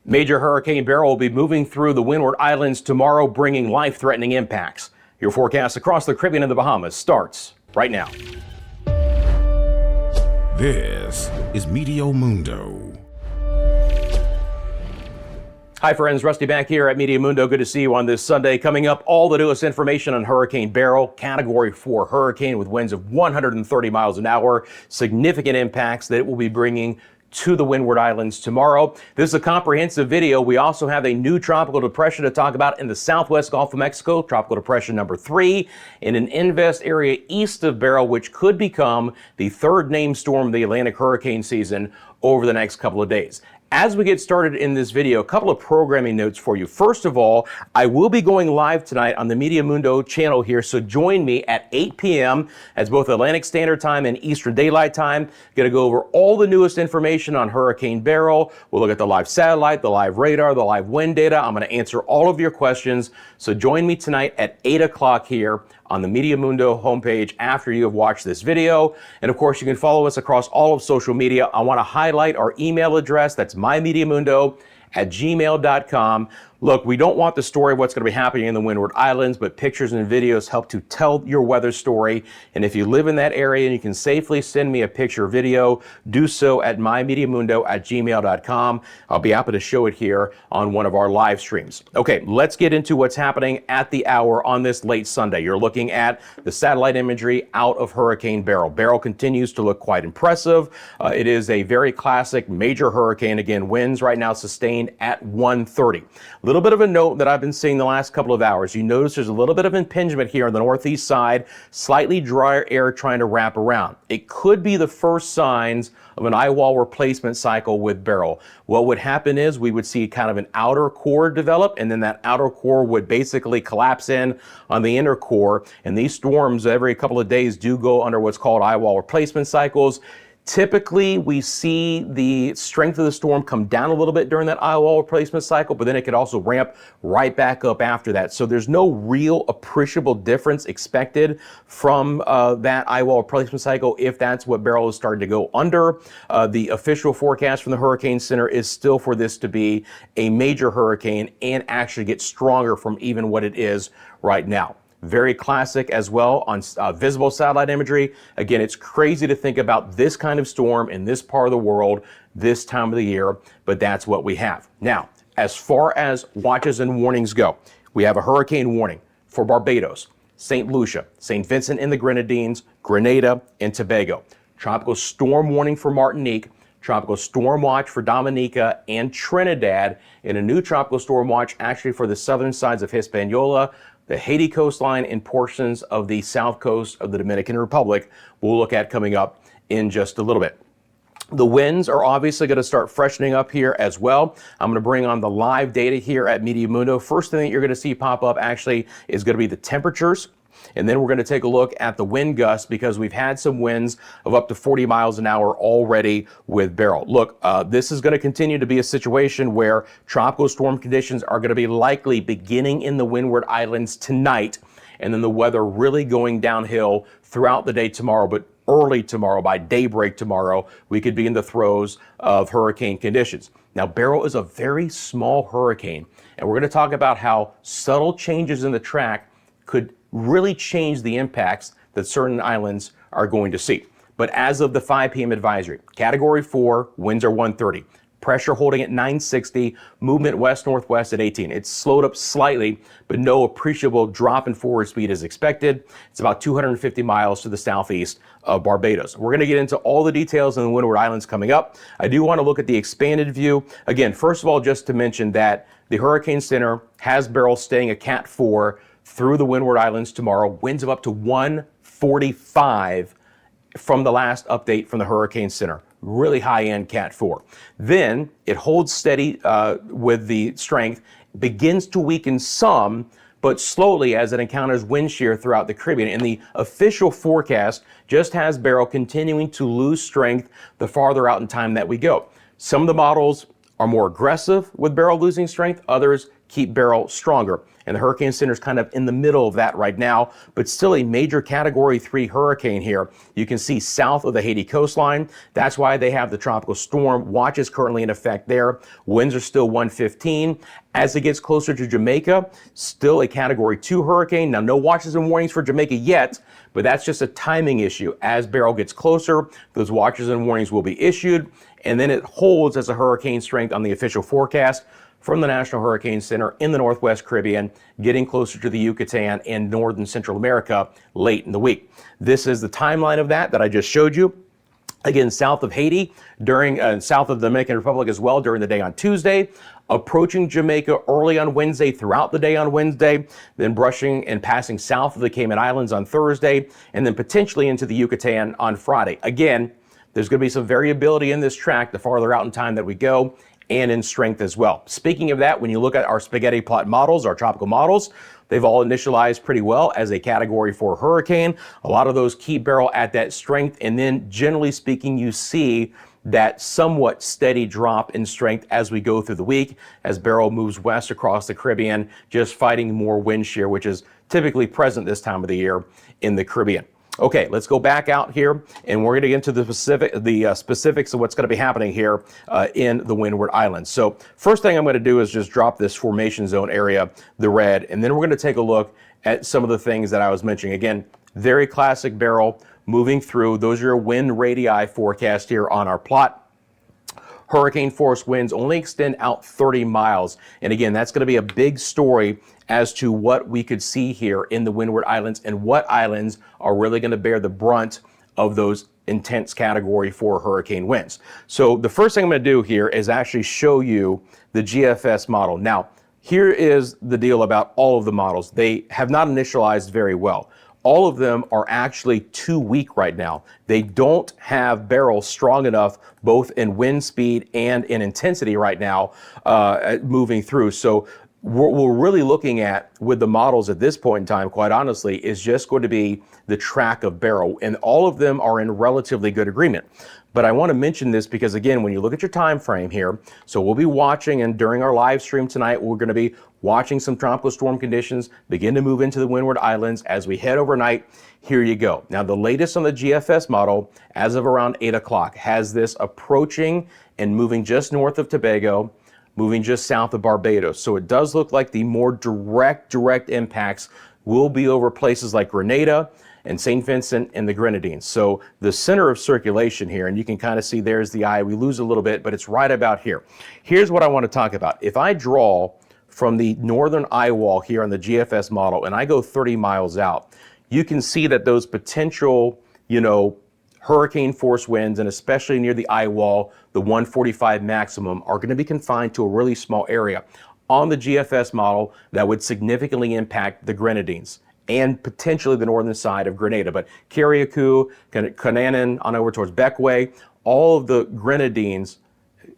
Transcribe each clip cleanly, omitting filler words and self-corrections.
Major Hurricane Beryl will be moving through the Windward Islands tomorrow, bringing life-threatening impacts. Your forecast across the Caribbean and the Bahamas starts right now. This is Meteo Mundo. Hi friends, Rusty back here at Meteo Mundo. Good to see you on this Sunday. Coming up, all the newest information on Hurricane Beryl, Category 4 hurricane with winds of 130 miles an hour, significant impacts that it will be bringing to the Windward Islands tomorrow. This is a comprehensive video. We also have a new tropical depression to talk about in the southwest Gulf of Mexico, tropical depression number 3, in an invest area east of Beryl, which could become the third named storm of the Atlantic hurricane season over the next couple of days. As we get started in this video, a couple of programming notes for you. First of all, I will be going live tonight on the Meteo Mundo channel here, so join me at 8 p.m. as both Atlantic Standard Time and Eastern Daylight Time. Going to go over all the newest information on Hurricane Beryl. We'll look at the live satellite, the live radar, the live wind data. I'm going to answer all of your questions. So join me tonight at 8 o'clock here on the Meteo Mundo homepage after you have watched this video. And of course, you can follow us across all of social media. I want to highlight our email address. That's myMeteoMundo@gmail.com. Look, we don't want the story of what's going to be happening in the Windward Islands, but pictures and videos help to tell your weather story. And if you live in that area and you can safely send me a picture or video, do so at myMeteoMundo@gmail.com. I'll be happy to show it here on one of our live streams. Okay, let's get into what's happening at the hour on this late Sunday. You're looking at the satellite imagery out of Hurricane Beryl. Beryl continues to look quite impressive. It is a very classic major hurricane. Again, winds right now sustained at 130. Little bit of a note that I've been seeing the last couple of hours. You notice there's a little bit of impingement here on the northeast side, slightly drier air trying to wrap around. It could be the first signs of an eye wall replacement cycle with Beryl. What would happen is we would see kind of an outer core develop, and then that outer core would basically collapse in on the inner core. And these storms every couple of days do go under what's called eye wall replacement cycles. Typically, we see the strength of the storm come down a little bit during that eye wall replacement cycle, but then it could also ramp right back up after that. So there's no real appreciable difference expected from that eye wall replacement cycle if that's what Beryl is starting to go under. The official forecast from the Hurricane Center is still for this to be a major hurricane and actually get stronger from even what it is right now. Very classic as well on visible satellite imagery. Again, it's crazy to think about this kind of storm in this part of the world, this time of the year, but that's what we have. Now, as far as watches and warnings go, we have a hurricane warning for Barbados, St. Lucia, St. Vincent and the Grenadines, Grenada, and Tobago. Tropical storm warning for Martinique, tropical storm watch for Dominica and Trinidad, and a new tropical storm watch actually for the southern sides of Hispaniola, the Haiti coastline, and portions of the south coast of the Dominican Republic we'll look at coming up in just a little bit. The winds are obviously going to start freshening up here as well. I'm going to bring on the live data here at Meteo Mundo. First thing that you're going to see pop up actually is going to be the temperatures. And then we're going to take a look at the wind gusts because we've had some winds of up to 40 miles an hour already with Beryl. Look, this is going to continue to be a situation where tropical storm conditions are going to be likely beginning in the Windward Islands tonight, and then the weather really going downhill throughout the day tomorrow. But early tomorrow, by daybreak tomorrow, we could be in the throes of hurricane conditions. Now, Beryl is a very small hurricane, and we're going to talk about how subtle changes in the track could really change the impacts that certain islands are going to see. But as of the 5 p.m. advisory, Category 4, winds are 130. Pressure holding at 960, movement west-northwest at 18. It's slowed up slightly, but no appreciable drop in forward speed is expected. It's about 250 miles to the southeast of Barbados. We're going to get into all the details in the Windward Islands coming up. I do want to look at the expanded view. Again, first of all, just to mention that the Hurricane Center has Beryl staying a Cat 4 through the Windward Islands tomorrow, winds of up to 145 from the last update from the Hurricane Center. Really high-end Cat 4. Then it holds steady with the strength, begins to weaken some, but slowly as it encounters wind shear throughout the Caribbean. And the official forecast just has Beryl continuing to lose strength the farther out in time that we go. Some of the models are more aggressive with Beryl losing strength, others keep Beryl stronger. And the Hurricane Center is kind of in the middle of that right now, but still a major Category 3 hurricane here. You can see south of the Haiti coastline. That's why they have the tropical storm watches currently in effect there. Winds are still 115. As it gets closer to Jamaica, still a Category 2 hurricane. Now, no watches and warnings for Jamaica yet, but that's just a timing issue. As Beryl gets closer, those watches and warnings will be issued, and then it holds as a hurricane strength on the official forecast from the National Hurricane Center in the Northwest Caribbean, getting closer to the Yucatan and northern Central America late in the week. This is the timeline of that I just showed you. Again, south of Haiti, south of the Dominican Republic as well during the day on Tuesday, approaching Jamaica early on Wednesday, throughout the day on Wednesday, then brushing and passing south of the Cayman Islands on Thursday, and then potentially into the Yucatan on Friday. Again, there's going to be some variability in this track the farther out in time that we go, and in strength as well. Speaking of that, when you look at our spaghetti plot models, our tropical models, they've all initialized pretty well as a Category 4 hurricane. A lot of those keep Beryl at that strength, and then generally speaking, you see that somewhat steady drop in strength as we go through the week, as Beryl moves west across the Caribbean, just fighting more wind shear, which is typically present this time of the year in the Caribbean. Okay, let's go back out here, and we're going to get into the specifics of what's going to be happening here in the Windward Islands. So first thing I'm going to do is just drop this formation zone area, the red, and then we're going to take a look at some of the things that I was mentioning. Again, very classic Beryl moving through. Those are your wind radii forecast here on our plot. Hurricane force winds only extend out 30 miles. And again, that's going to be a big story as to what we could see here in the Windward Islands and what islands are really going to bear the brunt of those intense Category 4 hurricane winds. So the first thing I'm going to do here is actually show you the GFS model. Now, here is the deal about all of the models. They have not initialized very well. All of them are actually too weak right now. They don't have Beryl strong enough, both in wind speed and in intensity right now, moving through. So what we're really looking at with the models at this point in time, quite honestly, is just going to be the track of Beryl, and all of them are in relatively good agreement. But I want to mention this because, again, when you look at your time frame here, so we'll be watching, and during our live stream tonight, we're going to be watching some tropical storm conditions begin to move into the Windward Islands as we head overnight. Here you go. Now, the latest on the GFS model, as of around 8 o'clock, has this approaching and moving just north of Tobago, moving just south of Barbados. So it does look like the more direct impacts will be over places like Grenada and St. Vincent and the Grenadines. So the center of circulation here, and you can kind of see there's the eye. We lose a little bit, but it's right about here. Here's what I want to talk about. If I draw from the northern eye wall here on the GFS model and I go 30 miles out, you can see that those potential, hurricane force winds, and especially near the eye wall, the 145 maximum, are going to be confined to a really small area. On the GFS model, that would significantly impact the Grenadines and potentially the northern side of Grenada. But Carriacou, Canaan, on over towards Bequia, all of the Grenadines,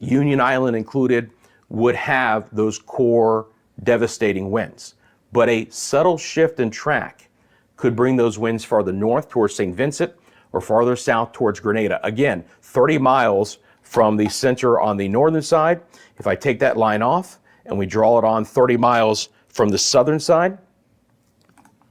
Union Island included, would have those core devastating winds. But a subtle shift in track could bring those winds farther north towards St. Vincent or farther south towards Grenada. Again, 30 miles from the center on the northern side. If I take that line off and we draw it on 30 miles from the southern side,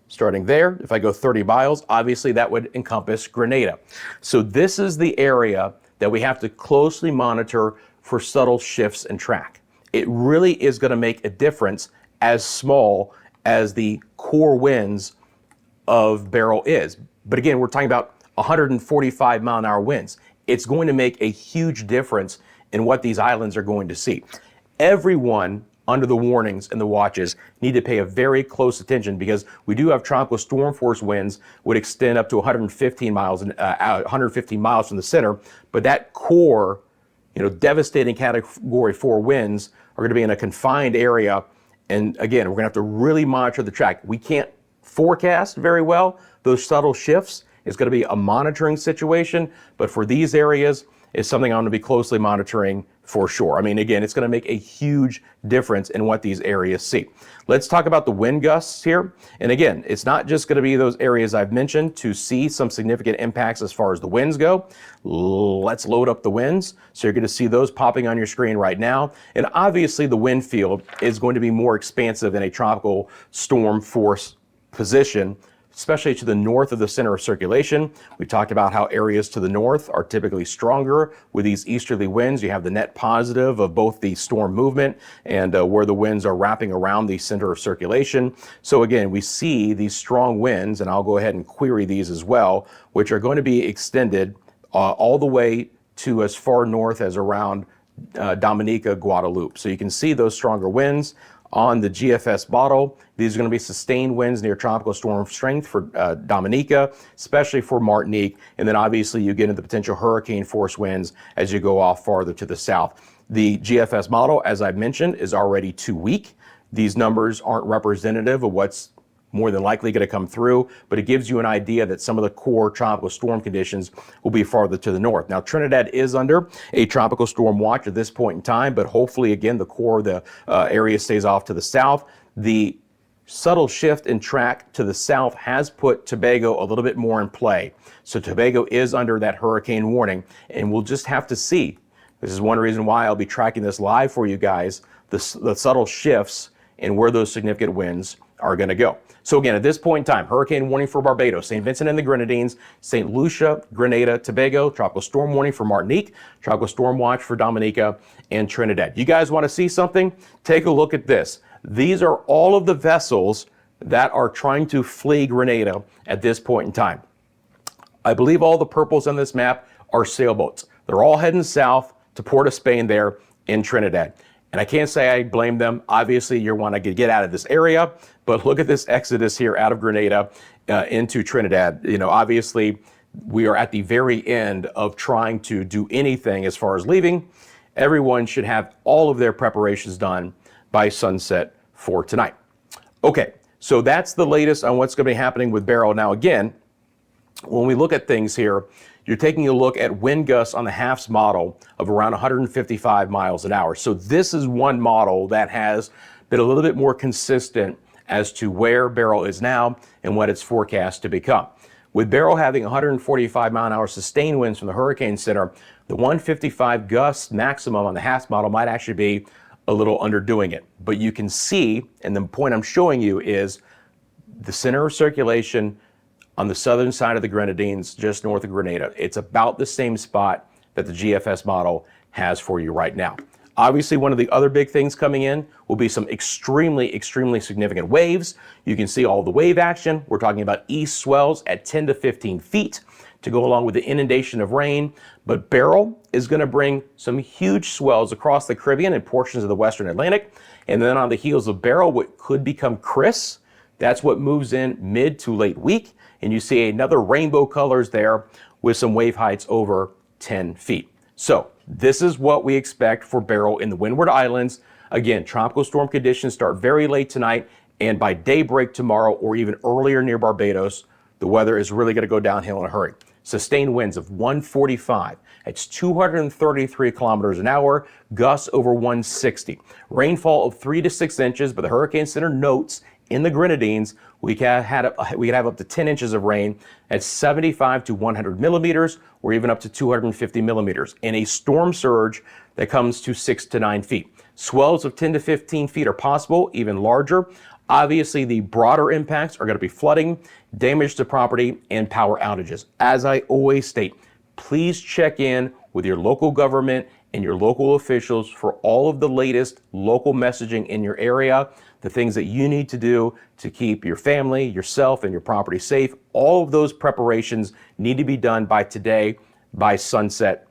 starting there, if I go 30 miles, obviously that would encompass Grenada. So this is the area that we have to closely monitor for subtle shifts in track. It really is going to make a difference, as small as the core winds of Beryl is. But again, we're talking about 145 mile an hour winds. It's going to make a huge difference in what these islands are going to see. Everyone under the warnings and the watches need to pay a very close attention, because we do have tropical storm force winds would extend up to 115 miles from the center, but that core, devastating Category 4 winds are going to be in a confined area. And again, we're going to have to really monitor the track. We can't forecast very well those subtle shifts. It's going to be a monitoring situation, but for these areas, is something I'm going to be closely monitoring for sure. I mean, again, it's going to make a huge difference in what these areas see. Let's talk about the wind gusts here. And again, it's not just going to be those areas I've mentioned to see some significant impacts as far as the winds go. Let's load up the winds. So you're going to see those popping on your screen right now. And obviously the wind field is going to be more expansive in a tropical storm force position, especially to the north of the center of circulation. We talked about how areas to the north are typically stronger with these easterly winds. You have the net positive of both the storm movement and where the winds are wrapping around the center of circulation. So again, we see these strong winds, and I'll go ahead and query these as well, which are going to be extended all the way to as far north as around Dominica, Guadalupe. So you can see those stronger winds on the GFS model. These are going to be sustained winds near tropical storm strength for Dominica, especially for Martinique. And then obviously you get into the potential hurricane force winds as you go off farther to the south. The GFS model, as I've mentioned, is already too weak. These numbers aren't representative of what's more than likely going to come through, but it gives you an idea that some of the core tropical storm conditions will be farther to the north. Now, Trinidad is under a tropical storm watch at this point in time, but hopefully, again, the core of the area stays off to the south. The subtle shift in track to the south has put Tobago a little bit more in play. So Tobago is under that hurricane warning, and we'll just have to see. This is one reason why I'll be tracking this live for you guys, the subtle shifts and where those significant winds are going to go. So again, at this point in time, hurricane warning for Barbados, St. Vincent and the Grenadines, St. Lucia, Grenada, Tobago, tropical storm warning for Martinique, tropical storm watch for Dominica and Trinidad. You guys want to see something? Take a look at this. These are all of the vessels that are trying to flee Grenada at this point in time. I believe all the purples on this map are sailboats. They're all heading south to Port of Spain there in Trinidad. And I can't say I blame them. Obviously, you want to get out of this area, but look at this exodus here out of Grenada into Trinidad. You know, obviously, we are at the very end of trying to do anything as far as leaving. Everyone should have all of their preparations done by sunset for tonight. Okay, so that's the latest on what's going to be happening with Beryl. Now, again, when we look at things here, you're taking a look at wind gusts on the HAFS model of around 155 miles an hour. So this is one model that has been a little bit more consistent as to where Beryl is now and what it's forecast to become. With Beryl having 145 mile an hour sustained winds from the Hurricane Center, the 155 gust maximum on the HAFS model might actually be a little underdoing it. But you can see, and the point I'm showing you is the center of circulation on the southern side of the Grenadines, just north of Grenada. It's about the same spot that the GFS model has for you right now. Obviously, one of the other big things coming in will be some extremely significant waves. You can see all the wave action. We're talking about east swells at 10 to 15 feet to go along with the inundation of rain. But Beryl is going to bring some huge swells across the Caribbean and portions of the Western Atlantic. And then on the heels of Beryl, what could become Chris, that's what moves in mid to late week. And you see another rainbow colors there with some wave heights over 10 feet. So this is what we expect for Beryl in the Windward Islands. Again, tropical storm conditions start very late tonight, and by daybreak tomorrow or even earlier near Barbados, the weather is really going to go downhill in a hurry. Sustained winds of 145. It's 233 kilometers an hour, gusts over 160. Rainfall of 3 to 6 inches, but the Hurricane Center notes in the Grenadines, we could have up to 10 inches of rain at 75 to 100 millimeters, or even up to 250 millimeters, and a storm surge that comes to 6 to 9 feet. Swells of 10 to 15 feet are possible, even larger. Obviously, the broader impacts are going to be flooding, damage to property, and power outages. As I always state, please check in with your local government and your local officials for all of the latest local messaging in your area, the things that you need to do to keep your family, yourself, and your property safe. All of those preparations need to be done by today, by sunset.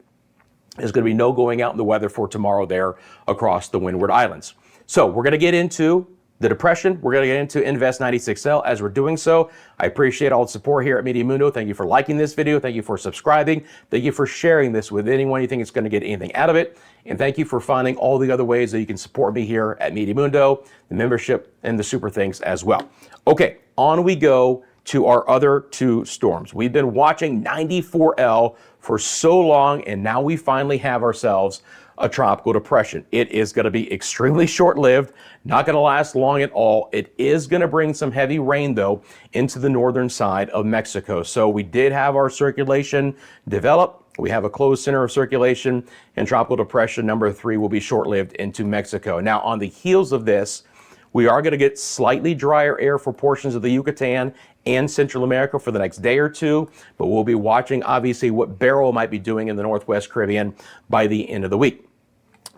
There's going to be no going out in the weather for tomorrow there across the Windward Islands. So we're going to get into the depression. We're going to get into Invest 96L. As we're doing so, I appreciate all the support here at Meteo Mundo. Thank you for liking this video. Thank you for subscribing. Thank you for sharing this with anyone you think is going to get anything out of it. And thank you for finding all the other ways that you can support me here at Meteo Mundo, the membership and the super things as well. Okay, on we go to our other two storms. We've been watching 94L for so long, and now we finally have ourselves a tropical depression. It is going to be extremely short-lived, not going to last long at all. It is going to bring some heavy rain, though, into the northern side of Mexico. So we did have our circulation develop. We have a closed center of circulation, and tropical depression number 3 will be short-lived into Mexico. Now, on the heels of this, we are going to get slightly drier air for portions of the Yucatan and Central America for the next day or two, but we'll be watching, obviously, what Beryl might be doing in the Northwest Caribbean by the end of the week.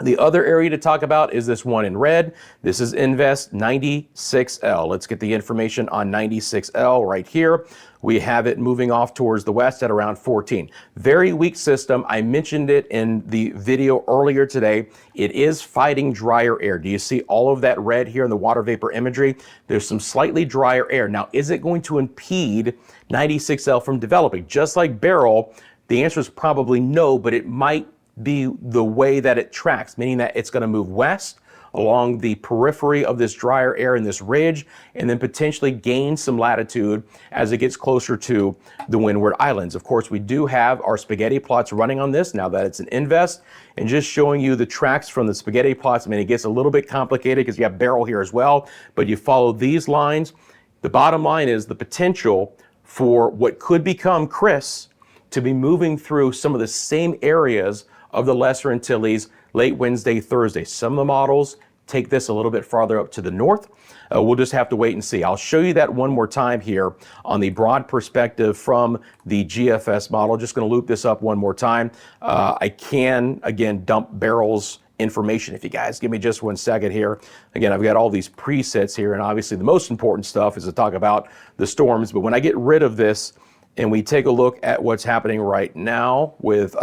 The other area to talk about is this one in red. This is Invest 96L. Let's get the information on 96L right here. We have it moving off towards the west at around 14. Very weak system. I mentioned it in the video earlier today. It is fighting drier air. Do you see all of that red here in the water vapor imagery? There's some slightly drier air. Now, is it going to impede 96L from developing? Just like Beryl, the answer is probably no, but it might be the way that it tracks, meaning that it's going to move west along the periphery of this drier air in this ridge, and then potentially gain some latitude as it gets closer to the Windward Islands. Of course, we do have our spaghetti plots running on this now that it's an Invest, and just showing you the tracks from the spaghetti plots. I mean, it gets a little bit complicated because you have Beryl here as well, but you follow these lines. The bottom line is the potential for what could become Chris to be moving through some of the same areas of the Lesser Antilles late Wednesday, Thursday. Some of the models take this a little bit farther up to the north. We'll just have to wait and see. I'll show you that one more time here on the broad perspective from the GFS model. Just going to loop this up one more time. I can, again, dump Beryl's information if you guys give me just 1 second here. Again, I've got all these presets here, and obviously the most important stuff is to talk about the storms. But when I get rid of this and we take a look at what's happening right now with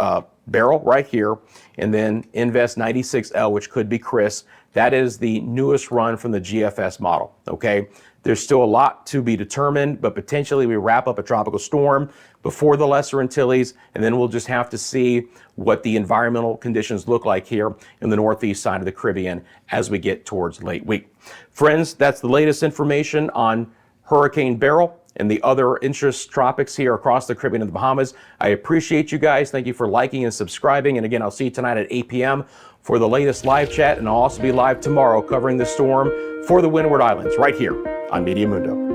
Beryl right here, and then Invest 96L, which could be Chris. That is the newest run from the GFS model, okay? There's still a lot to be determined, but potentially we wrap up a tropical storm before the Lesser Antilles, and then we'll just have to see what the environmental conditions look like here in the northeast side of the Caribbean as we get towards late week. Friends, that's the latest information on Hurricane Beryl and the other interest tropics here across the Caribbean and the Bahamas. I appreciate you guys. Thank you for liking and subscribing. And again, I'll see you tonight at 8 p.m. for the latest live chat. And I'll also be live tomorrow covering the storm for the Windward Islands right here on Meteo Mundo.